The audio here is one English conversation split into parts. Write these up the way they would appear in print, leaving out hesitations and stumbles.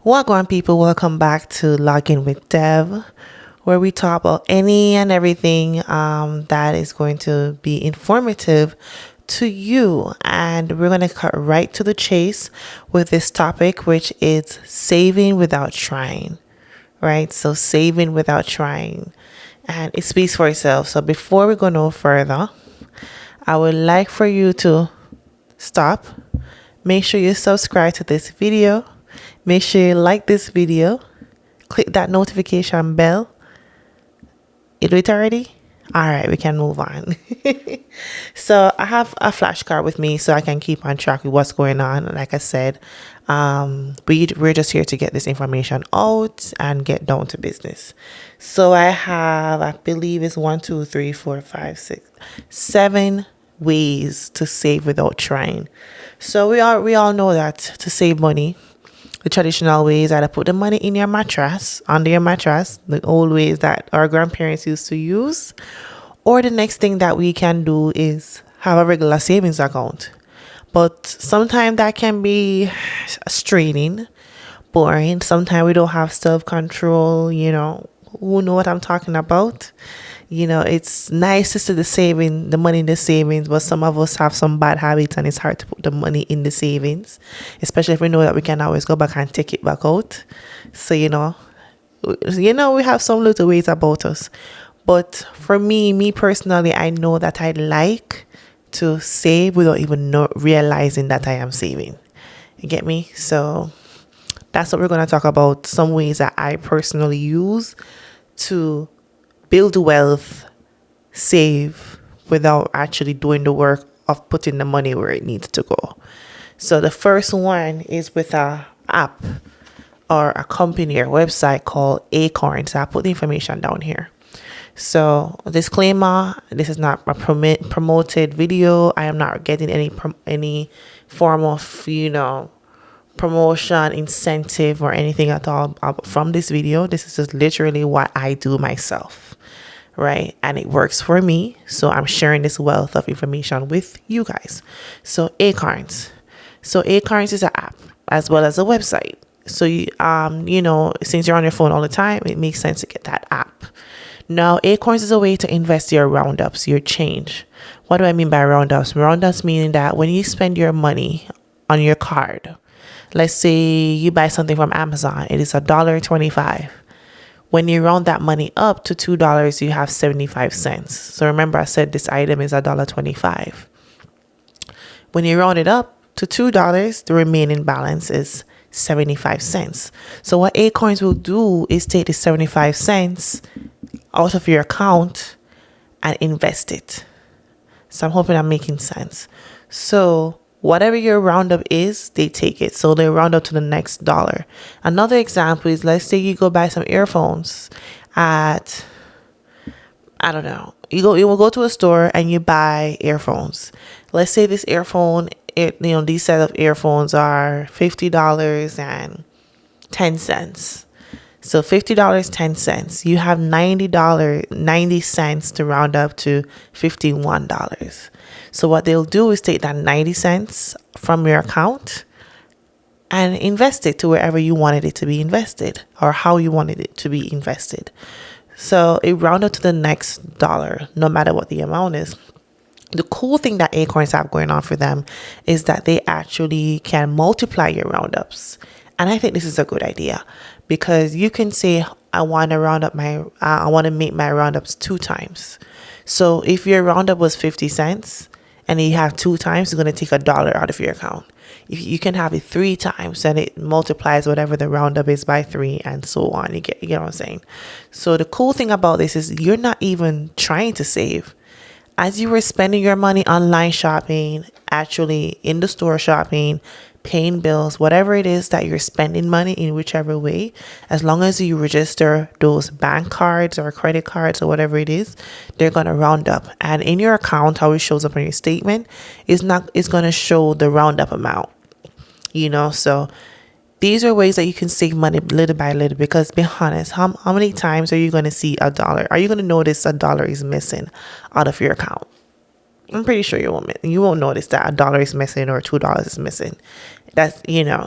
Welcome, people. Welcome back to Login with Dev, where we talk about any and everything that is going to be informative to you. And we're going to cut right to the chase with this topic, which is saving without trying, right? So, saving without trying. And it speaks for itself. So, before we go no further, I would like for you to stop. Make sure you subscribe to this video. Make sure you like this video. Click that notification bell. You do it already? All right, we can move on. So I have a flashcard with me so I can keep on track with what's going on. Like I said, we're just here to get this information out and get down to business. So I believe it's 1, 2, 3, 4, 5, 6, 7 ways to save without trying. So we all know that to save money, the traditional ways are to put the money in your mattress, under your mattress, the old ways that our grandparents used to use. Or the next thing that we can do is have a regular savings account. But sometimes that can be straining, boring. Sometimes we don't have self-control, who know what I'm talking about? It's nice to see the money in the savings, but some of us have some bad habits and it's hard to put the money in the savings, especially if we know that we can always go back and take it back out. So, we have some little ways about us. But for me personally, I know that I like to save without even realizing that I am saving. You get me? So that's what we're going to talk about. Some ways that I personally use to build wealth, save without actually doing the work of putting the money where it needs to go. So the first one is with a app or a company or website called Acorns. I'll put the information down here. So disclaimer, this is not a promoted video. I am not getting any form of, promotion, incentive, or anything at all from this video. This is just literally what I do myself, right? And it works for me. So I'm sharing this wealth of information with you guys. So Acorns. So Acorns is an app as well as a website. So since you're on your phone all the time, it makes sense to get that app. Now, Acorns is a way to invest your roundups, your change. What do I mean by roundups? Roundups meaning that when you spend your money on your card, let's say you buy something from Amazon, it is $1.25. When you round that money up to $2, you have 75 cents. So remember, I said this item is $1.25. When you round it up to $2, the remaining balance is 75 cents. So what Acorns will do is take the 75 cents out of your account and invest it. So I'm hoping I'm making sense. So whatever your roundup is, they take it. So they round up to the next dollar. Another example is, let's say you go buy some earphones at, I don't know, you will go to a store and you buy earphones. Let's say this earphone, these set of earphones are $50.10. So $50.10. You have $90 to round up to $51. So what they'll do is take that 90 cents from your account and invest it to wherever you wanted it to be invested or how you wanted it to be invested. So it round up to the next dollar, no matter what the amount is. The cool thing that Acorns have going on for them is that they actually can multiply your roundups. And I think this is a good idea because you can say, I want to make my roundups 2 times. So if your roundup was 50 cents and you have 2 times, it's going to take $1 out of your account. If you can have it 3 times, and it multiplies whatever the roundup is by 3 and so on. You get what I'm saying? So the cool thing about this is you're not even trying to save. As you were spending your money online shopping, actually in the store shopping, paying bills, whatever it is that you're spending money in, whichever way, as long as you register those bank cards or credit cards or whatever it is, they're going to round up. And in your account, how it shows up on your statement it's going to show the roundup amount, so these are ways that you can save money little by little, because be honest, how many times are you going to see $1? Are you going to notice $1 is missing out of your account? I'm pretty sure you won't notice that $1 is missing or $2 is missing. That's,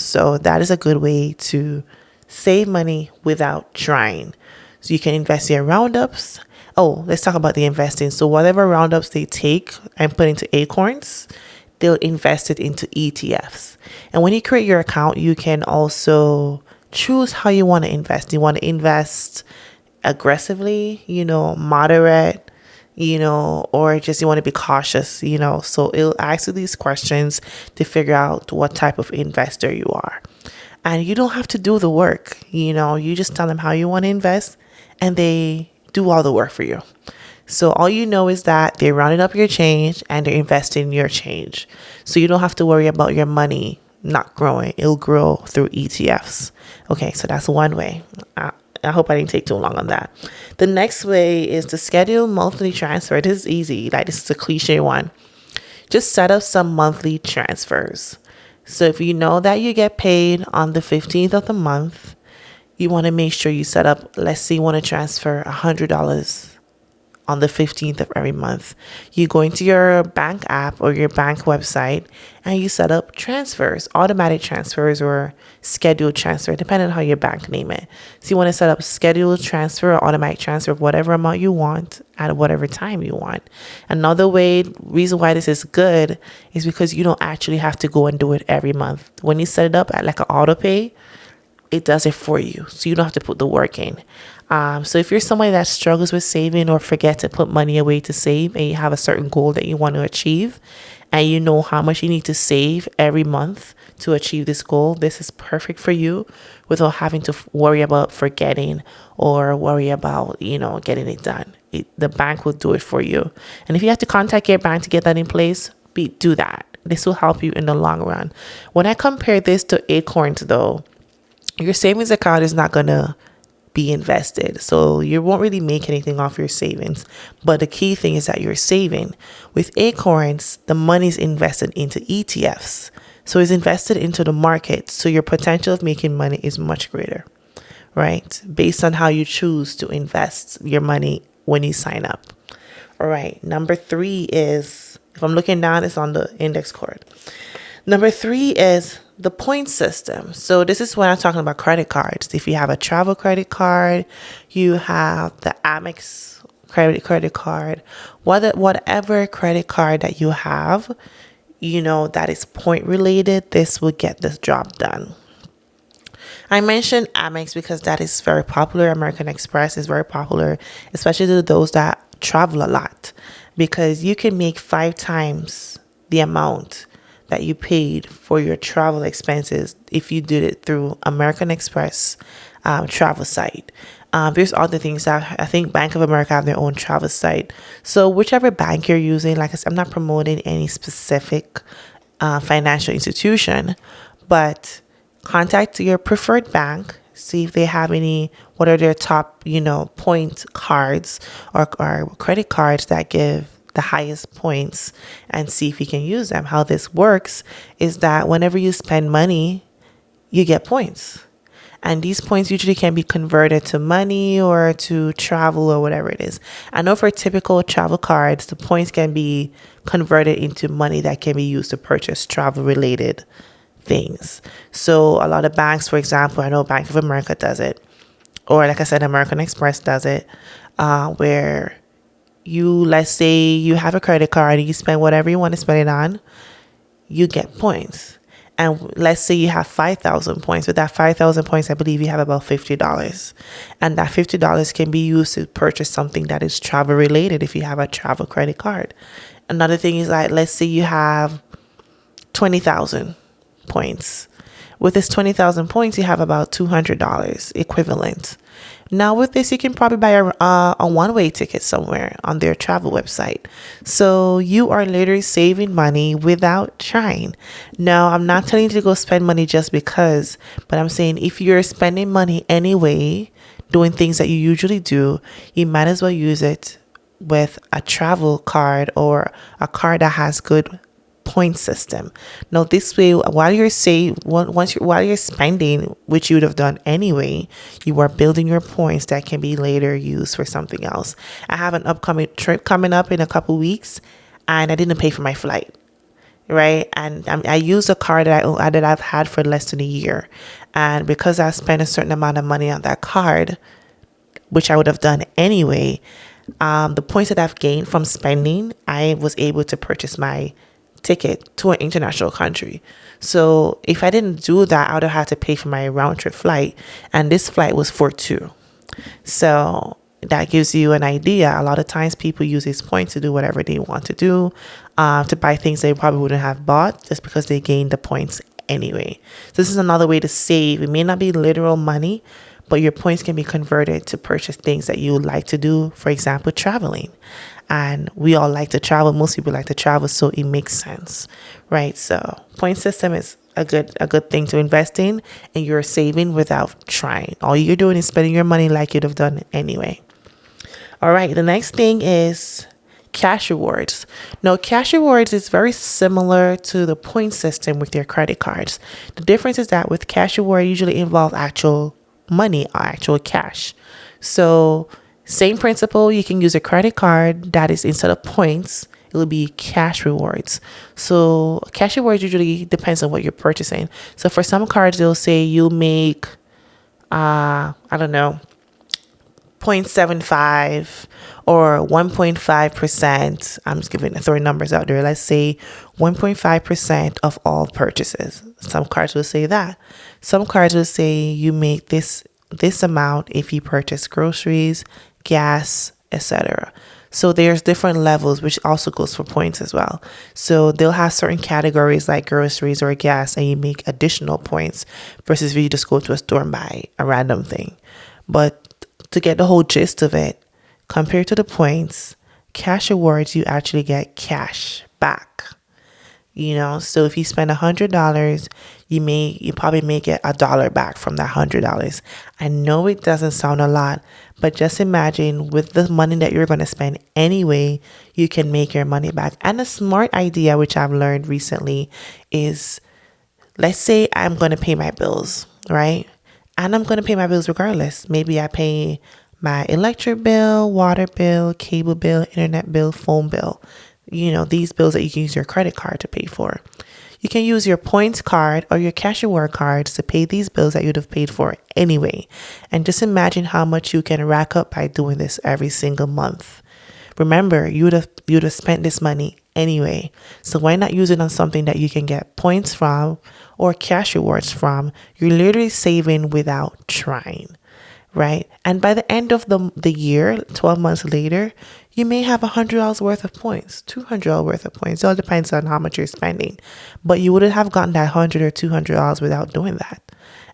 so that is a good way to Save money without trying. So you can invest your roundups. Oh, let's talk about the investing. So whatever roundups they take and put into Acorns, they'll invest it into ETFs. And when you create your account, you can also choose how you want to invest. You want to invest aggressively, moderate, or just you want to be cautious, So it'll ask you these questions to figure out what type of investor you are. And you don't have to do the work, you just tell them how you want to invest and they do all the work for you. So all you know is that they're rounding up your change and they're investing your change. So you don't have to worry about your money not growing. It'll grow through ETFs. Okay, so that's one way. I hope I didn't take too long on that. The next way is to schedule monthly transfer. This is easy. This is a cliche one. Just set up some monthly transfers. So if you know that you get paid on the 15th of the month, you want to make sure you set up, let's say you want to transfer $100 on the 15th of every month. You go into your bank app or your bank website and you set up transfers, automatic transfers or scheduled transfer, depending on how your bank name it. So you want to set up scheduled transfer or automatic transfer of whatever amount you want at whatever time you want. Another reason why this is good is because you don't actually have to go and do it every month. When you set it up at like an auto pay, it does it for you. So you don't have to put the work in. So if you're somebody that struggles with saving or forget to put money away to save and you have a certain goal that you want to achieve and you know how much you need to save every month to achieve this goal, this is perfect for you without having to worry about forgetting or worry about, getting it done. The bank will do it for you. And if you have to contact your bank to get that in place, do that. This will help you in the long run. When I compare this to Acorns though, your savings account is not going to be invested. So you won't really make anything off your savings. But the key thing is that you're saving. With Acorns, the money is invested into ETFs. So it's invested into the market. So your potential of making money is much greater, right? Based on how you choose to invest your money when you sign up. All right. Number 3 is, if I'm looking down, it's on the index card. Number 3 is the point system. So this is when I'm talking about credit cards. If you have a travel credit card, you have the Amex credit card, whatever credit card that you have, that is point related, this will get this job done. I mentioned Amex because that is very popular. American Express is very popular, especially to those that travel a lot, because you can make 5 times the amount that you paid for your travel expenses if you did it through American Express travel site. There's other things that I think Bank of America have their own travel site. So whichever bank you're using, like I said, I'm not promoting any specific financial institution, but contact your preferred bank, see if they have what are their top, point cards or credit cards that give the highest points, and see if you can use them. How this works is that whenever you spend money, you get points. And these points usually can be converted to money or to travel or whatever it is. I know for typical travel cards, the points can be converted into money that can be used to purchase travel related things. So a lot of banks, for example, I know Bank of America does it, or like I said, American Express does it, where let's say you have a credit card and you spend whatever you want to spend it on, you get points. And let's say you have 5,000 points. With that 5,000 points, I believe you have about $50. And that $50 can be used to purchase something that is travel related if you have a travel credit card. Another thing is let's say you have 20,000 points. With this 20,000 points, you have about $200 equivalent. Now with this, you can probably buy a one-way ticket somewhere on their travel website. So you are literally saving money without trying. Now, I'm not telling you to go spend money just because, but I'm saying if you're spending money anyway, doing things that you usually do, you might as well use it with a travel card or a card that has good point system. Now this way, while you're spending, which you would have done anyway, you are building your points that can be later used for something else. I have an upcoming trip coming up in a couple weeks and I didn't pay for my flight. right? And I use a card that I've had for less than a year. And because I spent a certain amount of money on that card, which I would have done anyway, the points that I've gained from spending, I was able to purchase my ticket to an international country. So if I didn't do that, I would have had to pay for my round trip flight. And this flight was for two. So that gives you an idea. A lot of times people use these points to do whatever they want to do, to buy things they probably wouldn't have bought just because they gained the points anyway. So this is another way to save. It may not be literal money, but your points can be converted to purchase things that you like to do. For example, traveling. And we all like to travel. Most people like to travel, so it makes sense, right? So point system is a good thing to invest in, and you're saving without trying. All you're doing is spending your money like you'd have done anyway. All right, the next thing is cash rewards. Now, cash rewards is very similar to the point system with your credit cards. The difference is that with cash reward usually involve actual money or actual cash. So same principle, you can use a credit card that is, instead of points, it will be cash rewards. So cash rewards usually depends on what you're purchasing. So for some cards, they'll say you make, I don't know, 0.75 or 1.5%. I'm just throwing numbers out there. Let's say 1.5% of all purchases. Some cards will say that. Some cards will say you make this amount if you purchase groceries, gas, etc. So there's different levels, which also goes for points as well. So they'll have certain categories like groceries or gas, and you make additional points versus if you just go to a store and buy a random thing. But to get the whole gist of it, compared to the points, cash rewards, you actually get cash back. So if you spend $100, you probably may get $1 back from that $100. I know it doesn't sound a lot, but just imagine with the money that you're going to spend anyway, you can make your money back. And a smart idea, which I've learned recently, is let's say I'm going to pay my bills, right? And I'm going to pay my bills regardless. Maybe I pay my electric bill, water bill, cable bill, internet bill, phone bill. These bills that you can use your credit card to pay for. You can use your points card or your cash reward cards to pay these bills that you'd have paid for anyway. And just imagine how much you can rack up by doing this every single month. Remember, you'd have spent this money anyway. So why not use it on something that you can get points from or cash rewards from? You're literally saving without trying, right? And by the end of the year, 12 months later, you may have $100 worth of points, $200 worth of points. It all depends on how much you're spending. But you wouldn't have gotten that $100 or $200 without doing that.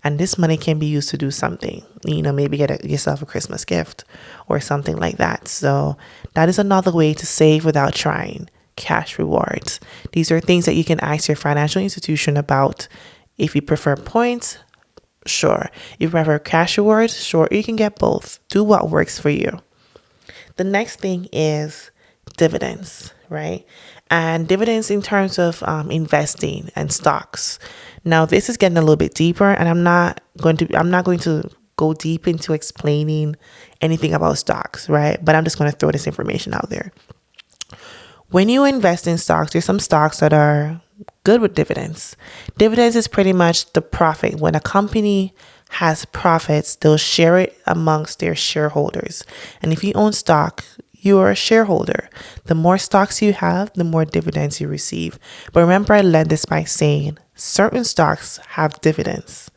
And this money can be used to do something, maybe get yourself a Christmas gift or something like that. So that is another way to save without trying. Cash rewards. These are things that you can ask your financial institution about. If you prefer points, sure. If you prefer cash rewards, sure. You can get both. Do what works for you. The next thing is dividends, right? And dividends in terms of investing and stocks. Now, this is getting a little bit deeper, and I'm not going to go deep into explaining anything about stocks, right? But I'm just going to throw this information out there. When you invest in stocks, there's some stocks that are good with dividends. Dividends is pretty much the profit. When a company has profits, they'll share it amongst their shareholders. And if you own stock, you're a shareholder. The more stocks you have, the more dividends you receive. But remember, I led this by saying certain stocks have dividends,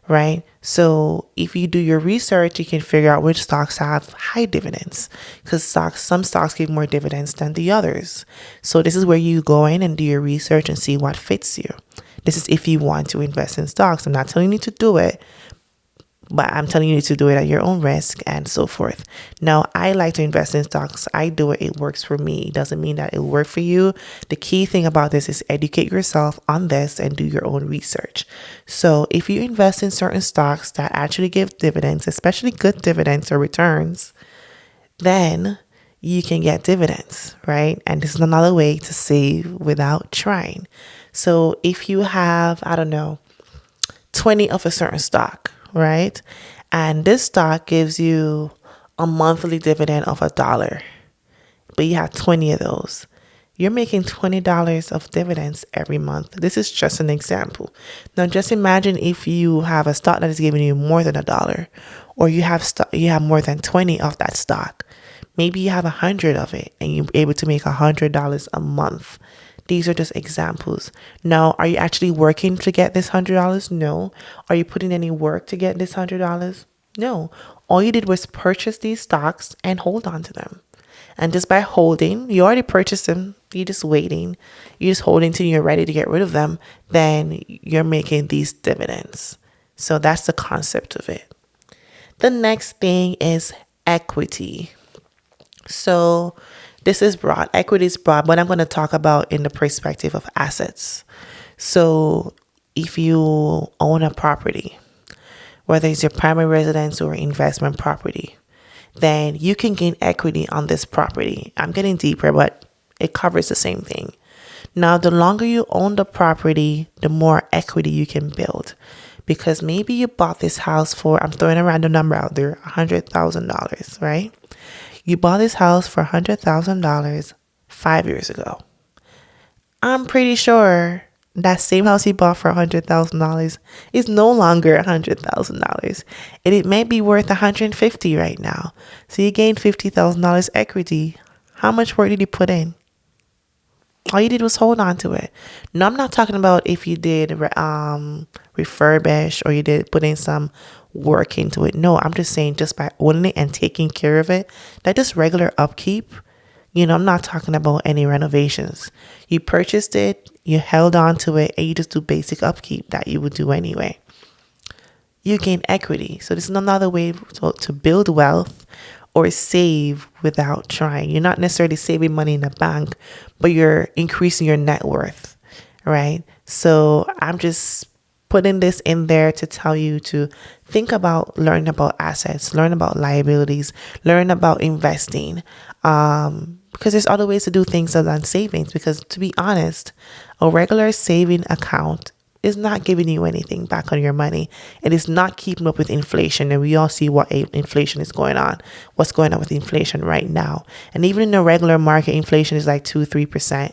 right? So if you do your research, you can figure out which stocks have high dividends, because some stocks give more dividends than the others. So this is where you go in and do your research and see what fits you. This is if you want to invest in stocks. I'm not telling you to do it, but I'm telling you to do it at your own risk and so forth. Now, I like to invest in stocks. I do it. It works for me. It doesn't mean that it'll work for you. The key thing about this is educate yourself on this and do your own research. So if you invest in certain stocks that actually give dividends, especially good dividends or returns, then you can get dividends, right? And this is another way to save without trying. So if you have, 20 of a certain stock, right? And this stock gives you a monthly dividend of $1, but you have 20 of those. you're making $20 of dividends every month. This is just an example. Now, just imagine if you have a stock that is giving you more than $1, or you have more than 20 of that stock. Maybe you have 100 of it, and you're able to make $100 a month. These are just examples. Now, are you actually working to get this $100? No. Are you putting any work to get this $100? No. All you did was purchase these stocks and hold on to them. And just by holding, you already purchased them. You're just waiting. You're just holding till you're ready to get rid of them. Then you're making these dividends. So that's the concept of it. The next thing is equity. So this is broad. Equity is broad, but I'm going to talk about in the perspective of assets. So if you own a property, whether it's your primary residence or investment property, then you can gain equity on this property. I'm getting deeper, but it covers the same thing. Now, the longer you own the property, the more equity you can build. Because maybe you bought this house for, I'm throwing a random number out there, $100,000, right? You bought this house for $100,000 5 years ago. I'm pretty sure that same house you bought for $100,000 is no longer $100,000. And it may be worth $150,000 right now. So you gained $50,000 equity. How much work did you put in? All you did was hold on to it. No, I'm not talking about if you did refurbish or you did put in some work into it. No, I'm just saying just by owning it and taking care of it, that just regular upkeep. I'm not talking about any renovations. You purchased it, you held on to it, and you just do basic upkeep that you would do anyway. You gain equity. So this is another way to build wealth or save without trying. You're not necessarily saving money in the bank, but you're increasing your net worth, right? So I'm just putting this in there to tell you to think about learning about assets, learn about liabilities, learn about investing. Because there's other ways to do things other than savings. Because to be honest, a regular saving account is not giving you anything back on your money. It is not keeping up with inflation. And we all see what inflation is going on. What's going on with inflation right now. And even in the regular market, inflation is like 2-3%,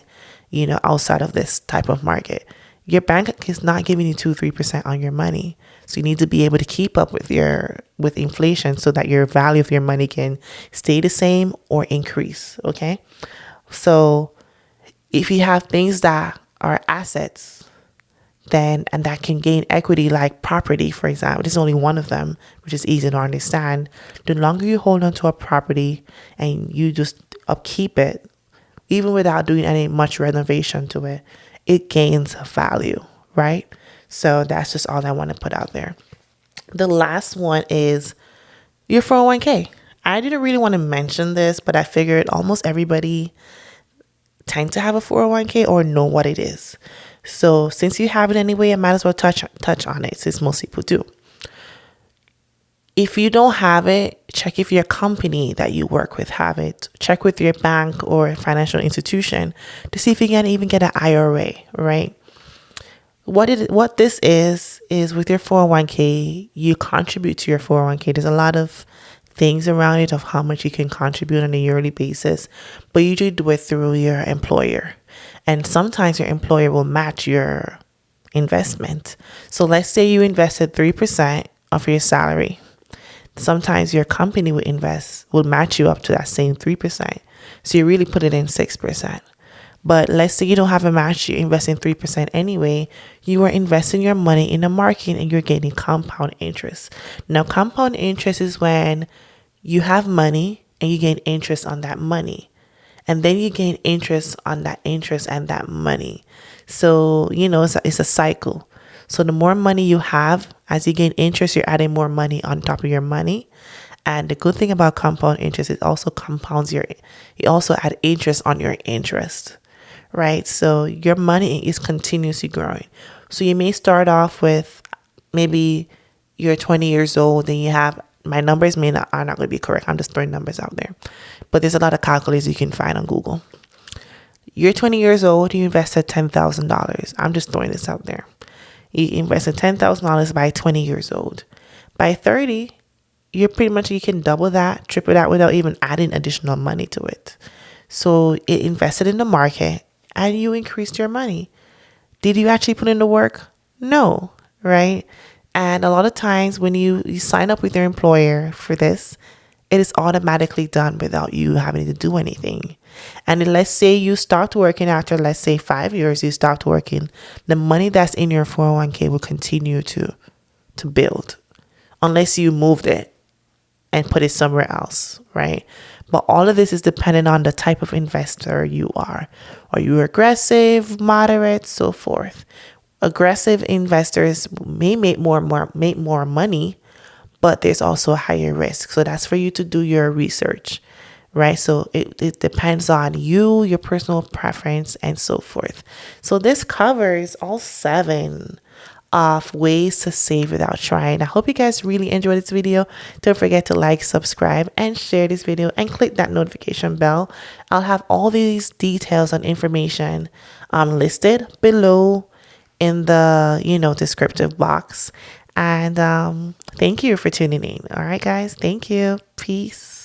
outside of this type of market. Your bank is not giving you 2-3% on your money. So you need to be able to keep up with inflation so that your value of your money can stay the same or increase. Okay. So if you have things that are assets, and that can gain equity, like property, for example, this is only one of them, which is easy to understand. The longer you hold on to a property and you just upkeep it, even without doing any much renovation to it, it gains value, right? So that's just all I want to put out there. The last one is your 401k. I didn't really want to mention this, but I figured almost everybody tend to have a 401k or know what it is. So since you have it anyway, I might as well touch on it, since most people do. If you don't have it, check if your company that you work with have it. Check with your bank or financial institution to see if you can even get an IRA, right? What this is with your 401k, you contribute to your 401k. There's a lot of things around it of how much you can contribute on a yearly basis, but you usually do it through your employer. And sometimes your employer will match your investment. So let's say you invested 3% of your salary. Sometimes your company will match you up to that same 3%. So you really put it in 6%. But let's say you don't have a match, you invest in 3% anyway. You are investing your money in the market and you're getting compound interest. Now, compound interest is when you have money and you gain interest on that money. And then you gain interest on that interest and that money. So, it's a cycle. So the more money you have, as you gain interest, you're adding more money on top of your money. And the good thing about compound interest, it also you also add interest on your interest, right? So your money is continuously growing. So you may start off with maybe you're 20 years old and you have, my numbers are not going to be correct. I'm just throwing numbers out there. But there's a lot of calculators you can find on Google. You're 20 years old, you invested $10,000. I'm just throwing this out there. You invested $10,000 by 20 years old. By 30, you can double that, triple that without even adding additional money to it. So it invested in the market and you increased your money. Did you actually put in the work? No, right? And a lot of times when you sign up with your employer for this, it is automatically done without you having to do anything. And then let's say you stopped working after, let's say 5 years, you stopped working, the money that's in your 401k will continue to build unless you moved it and put it somewhere else, right? But all of this is dependent on the type of investor you are. Are you aggressive, moderate, so forth? Aggressive investors may make more money, but there's also a higher risk. So that's for you to do your research, right? So it depends on you, your personal preference, and so forth. So this covers all 7 of ways to save without trying. I hope you guys really enjoyed this video. Don't forget to like, subscribe, and share this video and click that notification bell. I'll have all these details and information listed below in the descriptive box. And thank you for tuning in. All right, guys. Thank you. Peace.